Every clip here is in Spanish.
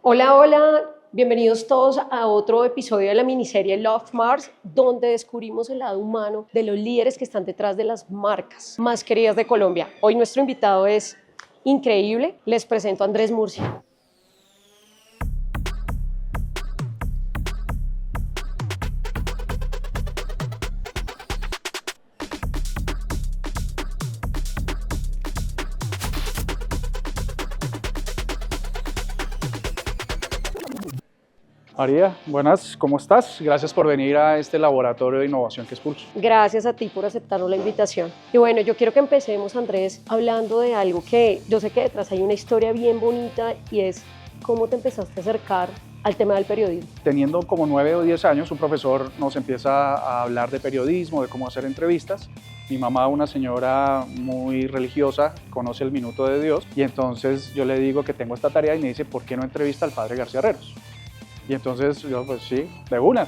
Hola, hola, bienvenidos todos a otro episodio de la miniserie Love Mars, donde descubrimos el lado humano de los líderes que están detrás de las marcas más queridas de Colombia. Hoy nuestro invitado es increíble, les presento a Andrés Murcia. María, buenas, ¿cómo estás? Gracias por venir a este laboratorio de innovación que es Pulso. Gracias a ti por aceptarnos la invitación. Y bueno, yo quiero que empecemos, Andrés, hablando de algo que yo sé que detrás hay una historia bien bonita y es cómo te empezaste a acercar al tema del periodismo. Teniendo como 9 o 10 años, un profesor nos empieza a hablar de periodismo, de cómo hacer entrevistas. Mi mamá, una señora muy religiosa, conoce el minuto de Dios y entonces yo le digo que tengo esta tarea y me dice, ¿por qué no entrevista al padre García Herreros? Y entonces yo, pues sí, de una.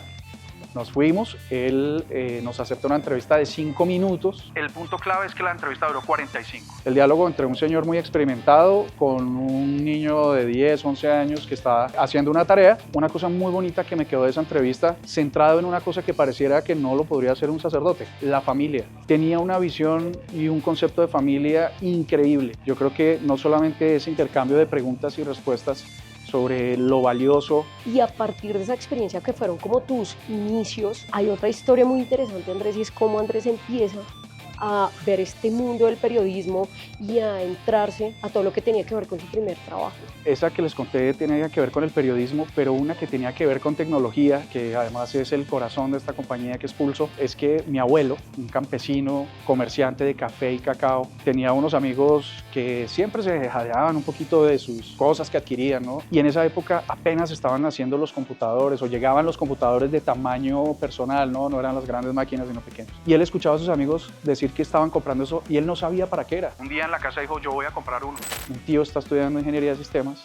Nos fuimos, él nos aceptó una entrevista de 5 minutos. El punto clave es que la entrevista duró 45. El diálogo entre un señor muy experimentado con un niño de 10, 11 años que estaba haciendo una tarea. Una cosa muy bonita que me quedó de esa entrevista, centrado en una cosa que pareciera que no lo podría hacer un sacerdote, la familia. Tenía una visión y un concepto de familia increíble. Yo creo que no solamente ese intercambio de preguntas y respuestas sobre lo valioso. Y a partir de esa experiencia que fueron como tus inicios, hay otra historia muy interesante, Andrés, y es cómo Andrés empieza a ver este mundo del periodismo y a entrarse a todo lo que tenía que ver con su primer trabajo. Esa que les conté tenía que ver con el periodismo, pero una que tenía que ver con tecnología, que además es el corazón de esta compañía que es Pulso, es que mi abuelo, un campesino, comerciante de café y cacao, tenía unos amigos que siempre se jadeaban un poquito de sus cosas que adquirían, ¿no? Y en esa época apenas estaban naciendo los computadores o llegaban los computadores de tamaño personal, ¿no? No eran las grandes máquinas, sino pequeños. Y él escuchaba a sus amigos decir que estaban comprando eso y él no sabía para qué era. Un día en la casa dijo, yo voy a comprar uno. Un tío está estudiando ingeniería de sistemas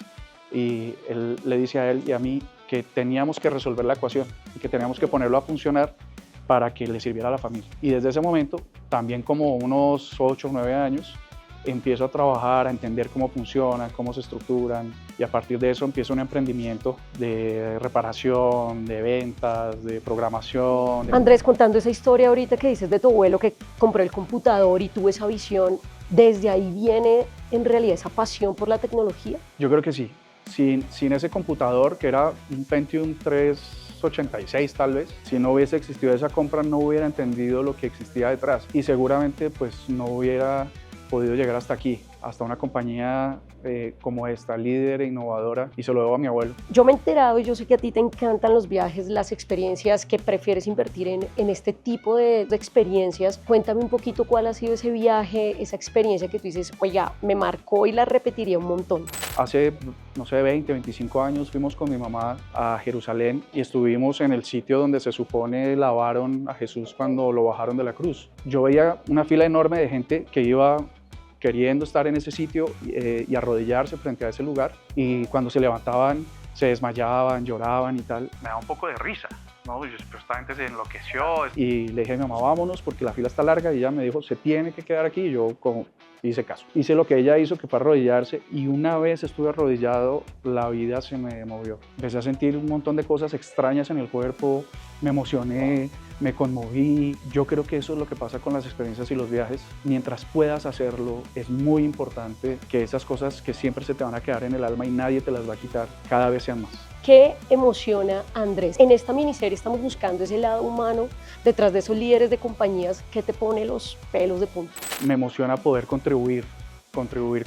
y él le dice a él y a mí que teníamos que resolver la ecuación y que teníamos que ponerlo a funcionar para que le sirviera a la familia. Y desde ese momento, también como unos 8 o 9 años, empiezo a trabajar, a entender cómo funcionan, cómo se estructuran y a partir de eso empiezo un emprendimiento de reparación, de ventas, de programación. Andrés, contando esa historia ahorita que dices de tu abuelo que compró el computador y tuvo esa visión, ¿desde ahí viene en realidad esa pasión por la tecnología? Yo creo que sí. Sin ese computador, que era un Pentium 386 tal vez, si no hubiese existido esa compra no hubiera entendido lo que existía detrás y seguramente pues no hubiera podido llegar hasta aquí, hasta una compañía como esta, líder e innovadora, y se lo debo a mi abuelo. Yo me he enterado y yo sé que a ti te encantan los viajes, las experiencias, que prefieres invertir en este tipo de experiencias. Cuéntame un poquito cuál ha sido ese viaje, esa experiencia que tú dices, oiga, me marcó y la repetiría un montón. Hace, no sé, 20, 25 años fuimos con mi mamá a Jerusalén y estuvimos en el sitio donde se supone lavaron a Jesús cuando lo bajaron de la cruz. Yo veía una fila enorme de gente que iba queriendo estar en ese sitio y arrodillarse frente a ese lugar y cuando se levantaban se desmayaban, lloraban y tal. Me da un poco de risa, ¿no? Pero esta gente se enloqueció y le dije a mi mamá, vámonos porque la fila está larga y ella me dijo, se tiene que quedar aquí y yo como hice caso. Hice lo que ella hizo, que fue arrodillarse y una vez estuve arrodillado, la vida se me movió. Empecé a sentir un montón de cosas extrañas en el cuerpo, me emocioné, me conmoví. Yo creo que eso es lo que pasa con las experiencias y los viajes. Mientras puedas hacerlo, es muy importante que esas cosas que siempre se te van a quedar en el alma y nadie te las va a quitar, cada vez sean más. ¿Qué emociona a Andrés? En esta miniserie estamos buscando ese lado humano detrás de esos líderes de compañías que te pone los pelos de punta. Me emociona poder contribuir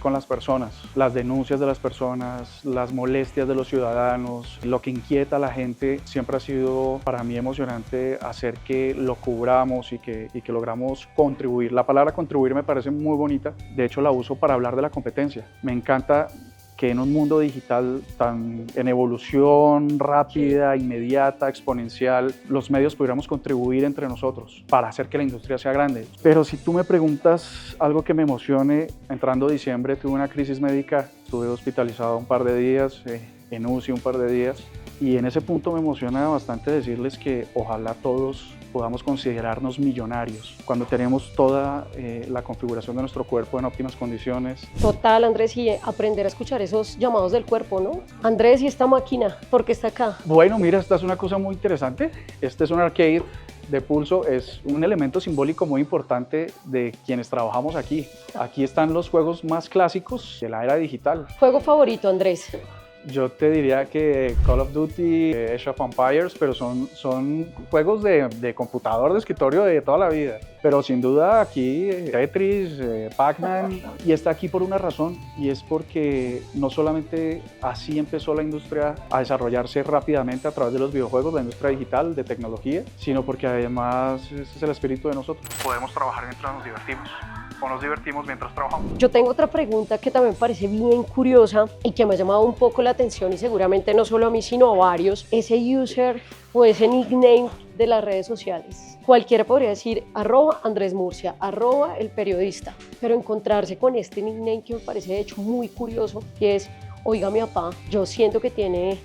con las personas, las denuncias de las personas, las molestias de los ciudadanos, lo que inquieta a la gente. Siempre ha sido para mí emocionante hacer que lo cubramos y que logramos contribuir. La palabra contribuir me parece muy bonita, de hecho la uso para hablar de la competencia. Me encanta que en un mundo digital tan en evolución rápida, inmediata, exponencial, los medios pudiéramos contribuir entre nosotros para hacer que la industria sea grande. Pero si tú me preguntas algo que me emocione, entrando diciembre tuve una crisis médica, estuve hospitalizado un par de días, en UCI un par de días, y en ese punto me emociona bastante decirles que ojalá todos podamos considerarnos millonarios, cuando tenemos toda la configuración de nuestro cuerpo en óptimas condiciones. Total, Andrés, y aprender a escuchar esos llamados del cuerpo, ¿no? Andrés, ¿y esta máquina? ¿Por qué está acá? Bueno, mira, esta es una cosa muy interesante. Este es un arcade de pulso, es un elemento simbólico muy importante de quienes trabajamos aquí. Aquí están los juegos más clásicos de la era digital. ¿Juego favorito, Andrés? Yo te diría que Call of Duty, Age of Empires, pero son juegos de computador, de escritorio de toda la vida. Pero sin duda aquí Tetris, Pac-Man, y está aquí por una razón, y es porque no solamente así empezó la industria a desarrollarse rápidamente a través de los videojuegos, la industria digital, de tecnología, sino porque además ese es el espíritu de nosotros. Podemos trabajar mientras nos divertimos. O nos divertimos mientras trabajamos. Yo tengo otra pregunta que también parece bien curiosa y que me ha llamado un poco la atención, y seguramente no solo a mí sino a varios, ese user o ese nickname de las redes sociales. Cualquiera podría decir @Andrés Murcia, @el periodista, pero encontrarse con este nickname que me parece de hecho muy curioso, y es oiga mi papá, yo siento que tiene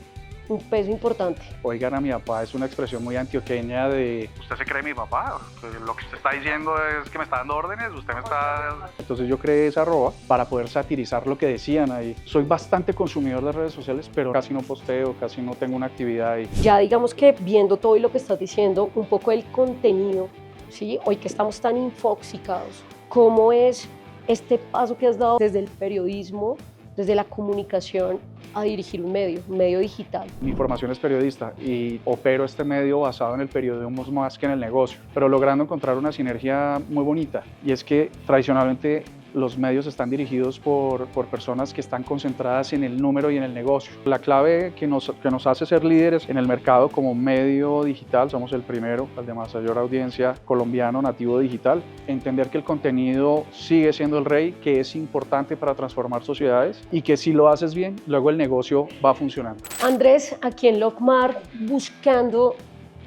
un peso importante. Oigan a mi papá es una expresión muy antioqueña de ¿usted se cree mi papá? Lo que usted está diciendo es que me está dando órdenes, usted me está... Entonces yo creé esa arroba para poder satirizar lo que decían ahí. Soy bastante consumidor de redes sociales, pero casi no posteo, casi no tengo una actividad ahí. Ya digamos que viendo todo y lo que estás diciendo, un poco el contenido, ¿sí? Hoy que estamos tan infoxicados, ¿cómo es este paso que has dado desde el periodismo, desde la comunicación, a dirigir un medio digital? Mi formación es periodista y opero este medio basado en el periodismo más que en el negocio, pero logrando encontrar una sinergia muy bonita, y es que tradicionalmente los medios están dirigidos por personas que están concentradas en el número y en el negocio. La clave que nos hace ser líderes en el mercado como medio digital, somos el primero, el de mayor audiencia colombiano nativo digital, entender que el contenido sigue siendo el rey, que es importante para transformar sociedades y que si lo haces bien, luego el negocio va funcionando. Andrés, aquí en Lofmar, buscando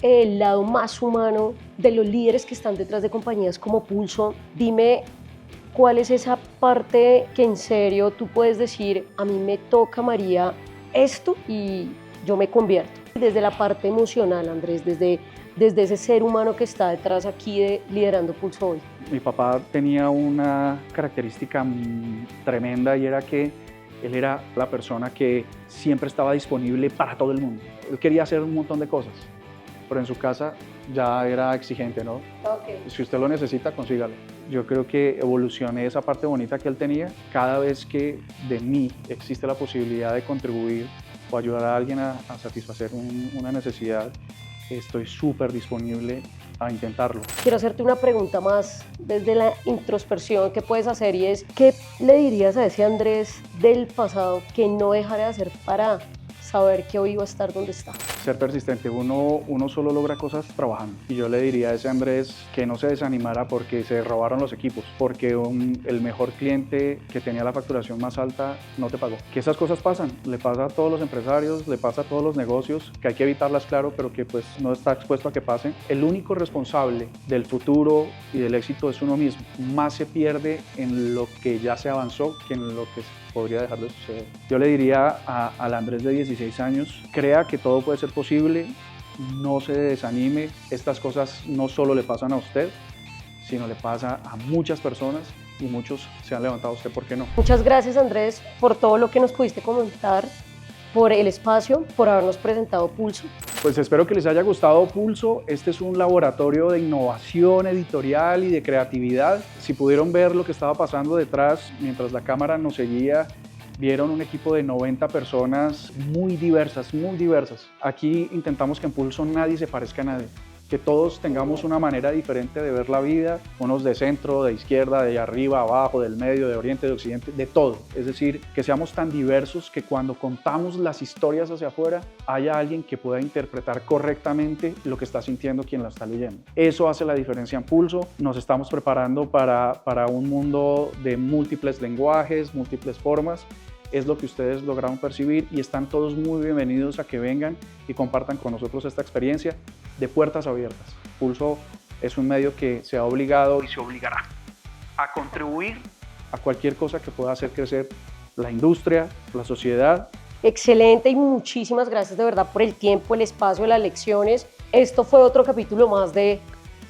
el lado más humano de los líderes que están detrás de compañías como Pulso, dime cuál es esa parte que en serio tú puedes decir, a mí me toca, María, esto y yo me convierto. Desde la parte emocional, Andrés, desde ese ser humano que está detrás aquí de liderando Pulso hoy. Mi papá tenía una característica tremenda, y era que él era la persona que siempre estaba disponible para todo el mundo. Él quería hacer un montón de cosas, pero en su casa ya era exigente, ¿no? Okay. Si usted lo necesita, consígalo. Yo creo que evolucioné esa parte bonita que él tenía. Cada vez que de mí existe la posibilidad de contribuir o ayudar a alguien a satisfacer una necesidad, estoy súper disponible a intentarlo. Quiero hacerte una pregunta más desde la introspección que puedes hacer, y es, ¿qué le dirías a ese Andrés del pasado que no dejara de hacer para saber que hoy va a estar donde está? Ser persistente, uno solo logra cosas trabajando. Y yo le diría a ese Andrés que no se desanimara porque se robaron los equipos, porque el mejor cliente que tenía la facturación más alta no te pagó. Que esas cosas pasan, le pasa a todos los empresarios, le pasa a todos los negocios, que hay que evitarlas, claro, pero que pues no está expuesto a que pasen. El único responsable del futuro y del éxito es uno mismo. Más se pierde en lo que ya se avanzó que en lo que podría dejar de suceder. Yo le diría al Andrés de 16 años, crea que todo puede ser posible, no se desanime, estas cosas no solo le pasan a usted, sino le pasa a muchas personas, y muchos se han levantado. ¿Usted por qué no? Muchas gracias, Andrés, por todo lo que nos pudiste comentar, por el espacio, por habernos presentado Pulso. Pues espero que les haya gustado Pulso. Este es un laboratorio de innovación editorial y de creatividad. Si pudieron ver lo que estaba pasando detrás mientras la cámara nos seguía, vieron un equipo de 90 personas muy diversas, muy diversas. Aquí intentamos que en Pulso nadie se parezca a nadie, que todos tengamos una manera diferente de ver la vida, unos de centro, de izquierda, de arriba, abajo, del medio, de oriente, de occidente, de todo. Es decir, que seamos tan diversos que cuando contamos las historias hacia afuera, haya alguien que pueda interpretar correctamente lo que está sintiendo quien la está leyendo. Eso hace la diferencia en Pulso. Nos estamos preparando para un mundo de múltiples lenguajes, múltiples formas. Es lo que ustedes lograron percibir, y están todos muy bienvenidos a que vengan y compartan con nosotros esta experiencia de puertas abiertas. Pulso es un medio que se ha obligado y se obligará a contribuir a cualquier cosa que pueda hacer crecer la industria, la sociedad. Excelente, y muchísimas gracias de verdad por el tiempo, el espacio, las lecciones. Esto fue otro capítulo más de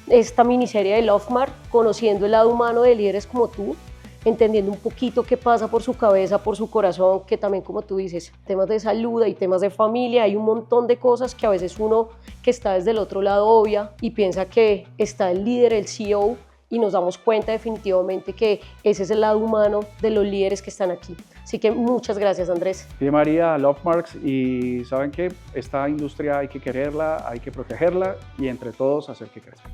esta miniserie de Lovemart, conociendo el lado humano de líderes como tú, entendiendo un poquito qué pasa por su cabeza, por su corazón, que también, como tú dices, temas de salud, hay temas de familia, hay un montón de cosas que a veces uno que está desde el otro lado obvia y piensa que está el líder, el CEO, y nos damos cuenta definitivamente que ese es el lado humano de los líderes que están aquí. Así que muchas gracias, Andrés. Sí, María, Lovemarks, y saben que esta industria hay que quererla, hay que protegerla y entre todos hacer que crezca.